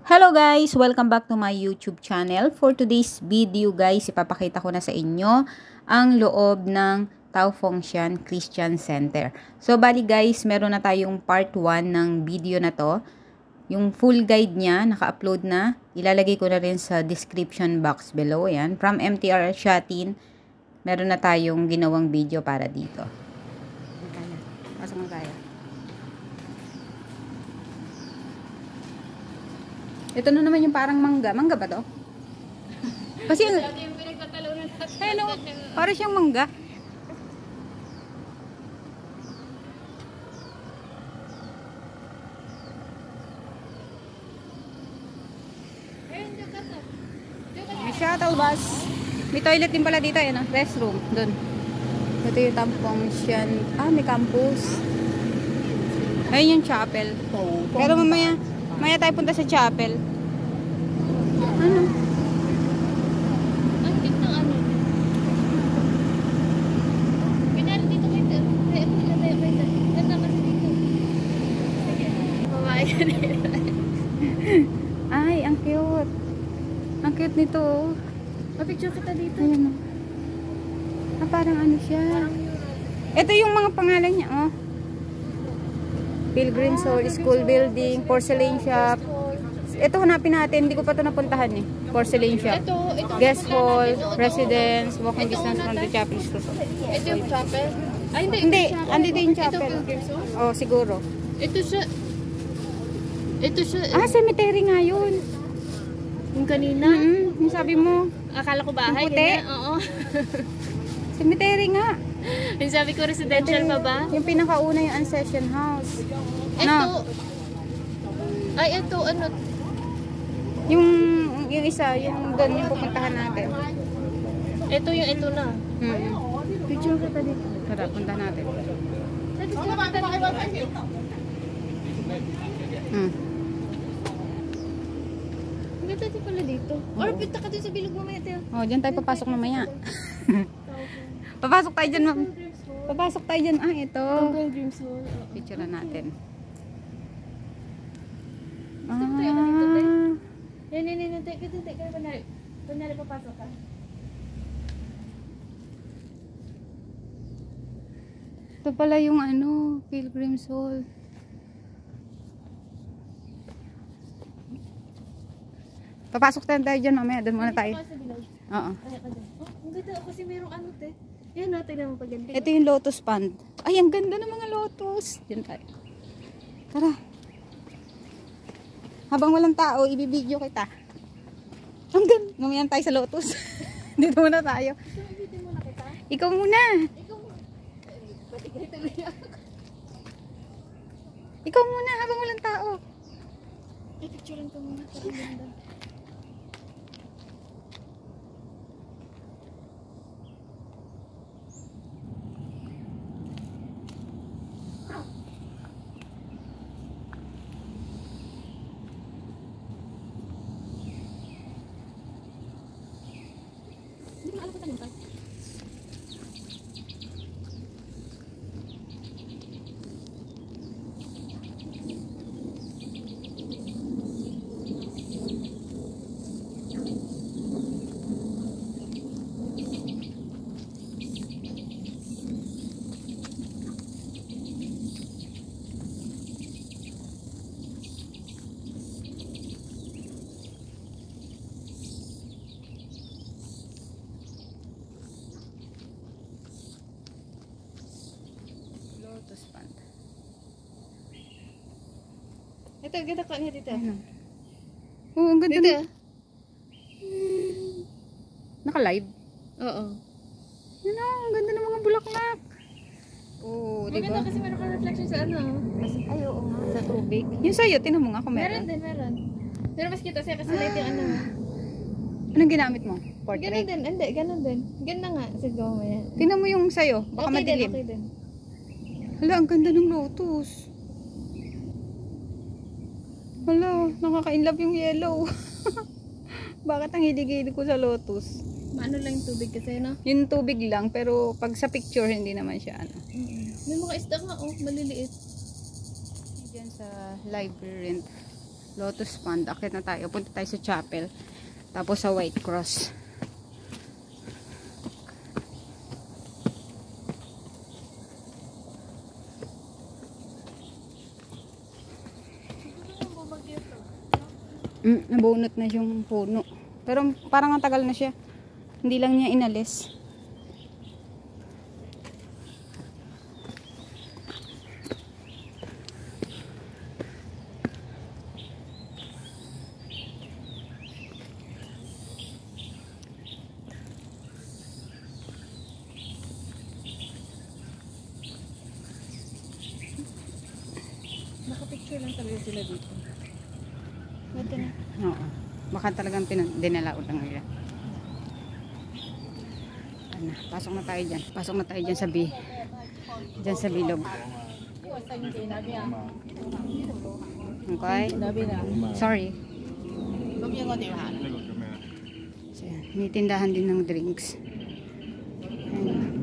Hello guys! Welcome back to my YouTube channel. For today's video guys, ipapakita ko na sa inyo ang loob ng Tao Fengshan Christian Center. So bali guys, meron na tayong part 1 ng video na to. Yung full guide niya, naka-upload na. Ilalagay ko na rin sa description box below. Yan. From MTR Shatin, meron na tayong ginawang video para dito. Pasok na tayo. Ito na naman yung parang mangga. Mangga ba to? Kasi yung hello, parang siyang mangga. May shuttle bus. May toilet din pala dito. Yan, restroom. Doon. Ito yung Tao Fengshan. May campus. Ayun yung chapel. Pero Maya tayo punta sa chapel. Ano? Ang tip ng ano? Pinari dito kayo. Ganda kasi dito. Babae ka na yun. Ay, ang cute. Ang cute nito. Mapicture kita dito. Ayan. Parang ano siya. Ito yung mga pangalan niya, oh. Pilgrim Hall, school building, porcelain shop. Ito hanapin natin, hindi ko pa ito napuntahan eh. Porcelain shop. Ito Guest hall, residence, walking distance from the chapel. Ito yung chapel? Ay, Hindi, andito yung chapel. Ito Pilgrim's Hall? Oh, siguro. Ito siya. Cemetery nga yun. Yung kanina? Yung sabi mo. Akala ko bahay. Yung puti? Oo. Cemetery nga. Yung sabi ko residential pa ba? Yung pinakauna yung ancession house. Ito. Ay, ito. Ano? Yung isa, yung doon yung pupuntahan natin. Ito yung ito na. Picture kita dito. Tara, punta natin. Hindi tayo pala dito. Or punta ka dun sa bilog mamaya tayo. Oh, dyan tayo papasok mamaya. Papasok tayo dyan, ma'am. Papasok tayo dyan. Ito. Pilgrim's Hall. Picture na natin. Gusto ko tayo dito, te. Yan. Te. Kunyari papasok ka. Ito pala yung ano, Pilgrim's Hall. Papasok tayo dyan mamaya. Doon muna tayo. Oo. Ang ganda kasi merong ano, te. Yan natin naman paganda. Ito yung lotus pond. Ay, ang ganda ng mga lotus. Diyan tayo. Tara. Habang walang tao, ibibideo kita. Ang ganda. Mamayan tayo sa lotus. Dito muna tayo. Dito muna kita. Ikaw muna. Ikaw muna habang walang tao. Ay, picturean ko muna. Parang ganda. Lotus pond. Ito, ganda ka niya dito. Oo, ang ganda. Dito. Naka-live? Oo. Ano, ang ganda ng mga bulaklak. Oo, di ba? Maganda kasi meron kang reflection sa ano. Ay, oo nga, sa tubig. Yung sa'yo, tinan mo nga kung Meron meron. din, meron. Pero mas kita siya kasi light yung ano. Anong ginamit mo? Ganun Portrait? din, hindi, ganun din. Ganda nga, siguro mo yan. Tinan mo yung sa'yo, baka Okay madilim. din, okay din. Hala, ang ganda ng lotus. Hala, nakaka-inlove yung yellow. Bakit ang hilig-hilig ko sa lotus? Maano lang yung tubig kasi, no? Yung tubig lang, pero pag sa picture, hindi naman siya ano. May mga isda nga, oh, maliliit. Diyan sa library rent. Lotus Pond. Akit na tayo. Punta tayo sa chapel. Tapos sa White Cross. Nabunot na yung puno. Pero parang ang tagal na siya. Hindi lang niya inalis. Nakapicture lang talaga sila dito. Ito na. Oo. Baka talagang dinalaot lang nila. Ano, pasok na tayo dyan. Pasok na tayo dyan sa dyan sa bilog. Okay? Sorry. So, yan. May tindahan din ng drinks. Ayan.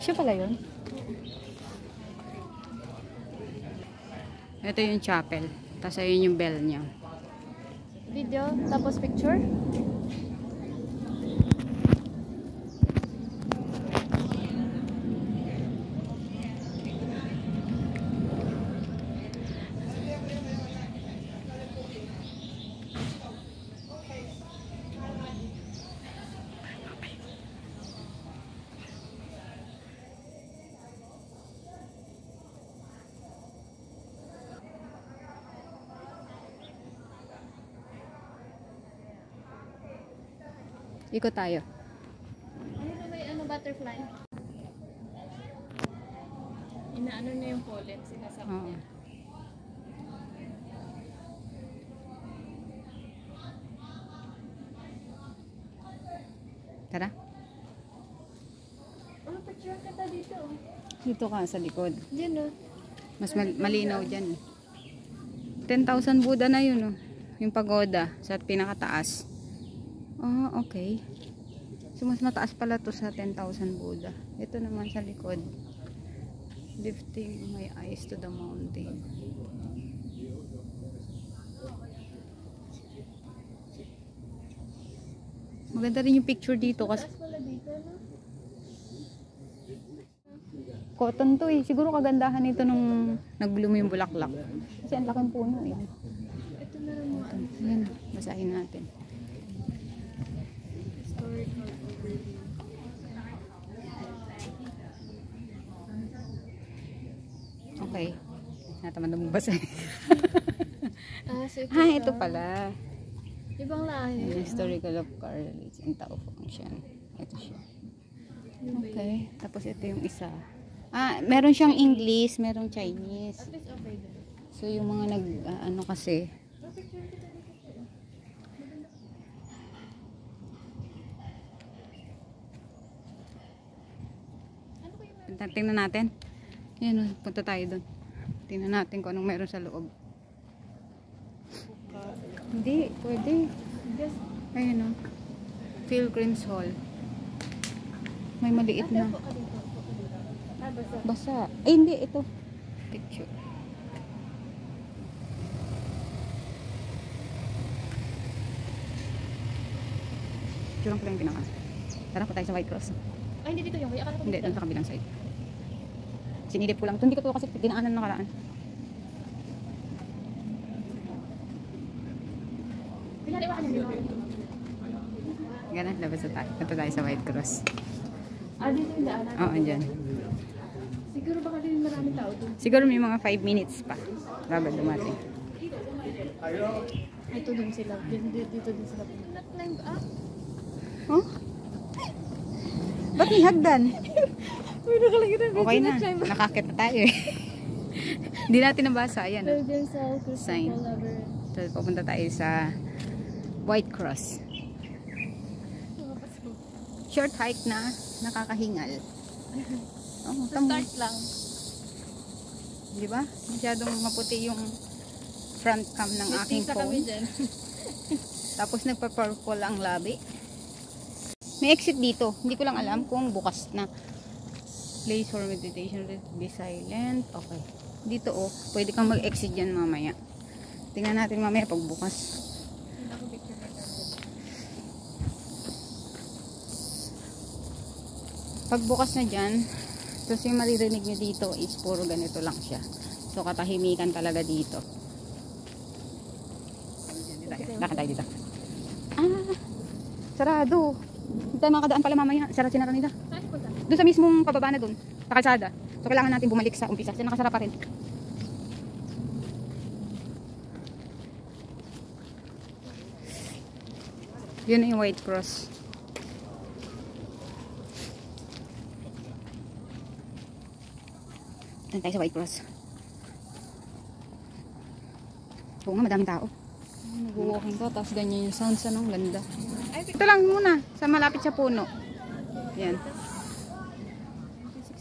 Siya pala yun. Ito yung chapel. Tapos ayun yung bell niya. Video, tapos picture. Ikot tayo. Ano may butterfly? Inaano na yung pollen, sinasabi niya. Tara. Ano picture kita dito? Dito ka sa likod. Diyan o. Mas malinaw dyan. 10,000 Buddha na yun, oh. Yung pagoda sa pinakataas. Oh, okay. So, mas mataas pala to sa 10,000 Buddha. Ito naman sa likod. Lifting my eyes to the mountain. Maganda rin yung picture dito kasi cotton to eh. Siguro kagandahan nito nung nag-bloom yung bulaklak. Kasi ang laking puno eh. Ito na rin mga Yan, basahin natin. Okay. Natamad na magbasa. so Ito pala. ibang lahi. Historical of correlates in Tao function. Ito siya. Okay. Tapos ito yung isa. Meron siyang English, merong Chinese. At least okay din. So yung mga ano kasi. Tingnan natin. Yan, punta tayo doon. Tingnan natin kung anong meron sa loob. Hindi, pwede. Ayun o. Pilgrim's Hall. May maliit na. Basa. Ay, hindi. Ito. Picture. Picture ko lang yung pinaka. Tara po tayo sa White Cross. Ay, hindi dito yung way. Hindi, doon sa kabilang side. Sinilip ko lang. Hindi ko to kasi dinaanan na nakaraan. Pinaliwa ka niya dito. Ganun, labas na tayo. Punta tayo sa White Cross. Dito yung daanan. Oo, dyan. Siguro baka din maraming tao doon. Siguro may mga 5 minutes pa bago dumating. Ito din sila. Dito din sila. Nag-climb up? Huh? Ba't may hagdan? Uy, nakalagay na. Okay na. Nakakit na tayo eh. Hindi natin nabasa. Ayan. Oh. Virgin Soul Crystal Sign. Labyrinth. So, pupunta tayo sa White Cross. Short hike na. Nakakahingal. Oh, Start lang. Di ba? Masyadong maputi yung front cam ng aking Mistisa phone. kami dyan. Tapos nagpa-purple ang labi. May exit dito. Hindi ko lang alam kung bukas na. Place for meditation. Be silent. Okay. Dito oh. Pwede kang mag-exit dyan mamaya. Tingnan natin mamaya pag bukas. Pag bukas na dyan, tapos yung maririnig nyo dito is puro ganito lang siya. So katahimikan talaga dito. Lakad tayo dito. Sarado. Hindi tayo makakadaan pala mamaya. Sinara nila. Doon sa mismong pababa na doon. Sa kalsada. So kailangan natin bumalik sa umpisa. Kasi nakasara pa rin. Yun na yung White Cross. Doon tayo sa White Cross. Oo nga, madaming tao. Nag-walking ka, tapos ganyan yung sounds, anong ganda. Ito lang muna, sa malapit sa puno. Yan.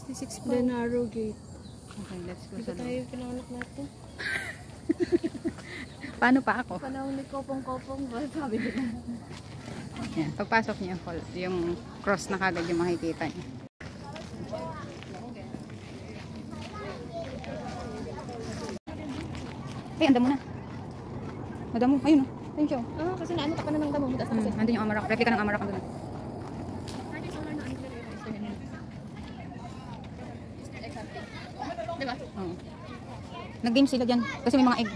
66 po. Narrow gate. Okay, let's go. Dito tayo pinanganak natin. Paano pa ako? Panahon ni Kopong-Kopong ba? Sabi nila. Yan, pagpasok niyo yung cross na kagad yung makikita niyo. Ay, anda muna. Madamo, ayun o. Ayun siya o. Kasi naano ka pa na ng damo. Andun yung Amarok. Replica ng Amarok andun. Diba? Oo. Nag-game sila dyan. Kasi may mga egg.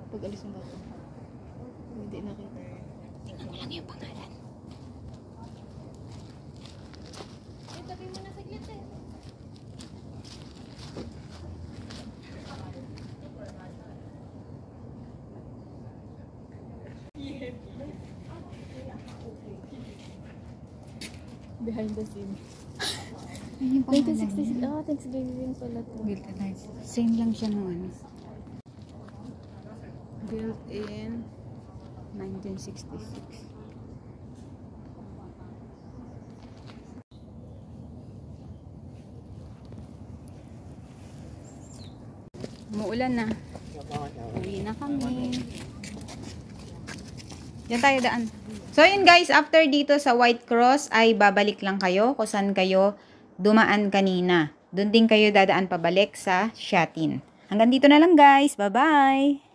Pag alis ng bato. Hindi nakita. Tingnan mo lang yung pangalan. Tabi mo na saglit eh. Behind the scene. Ayun yung pangalan. 1966. Thanksgiving pala to. Same lang siya nung ano. Built in 1966. Umuulan na. Uwi na kami. Diyan tayo daan. So yun guys, after dito sa White Cross ay babalik lang kayo kung saan kayo dumaan kanina. Doon din kayo dadaan pabalik sa Shatin. Hanggang dito na lang guys. Bye-bye!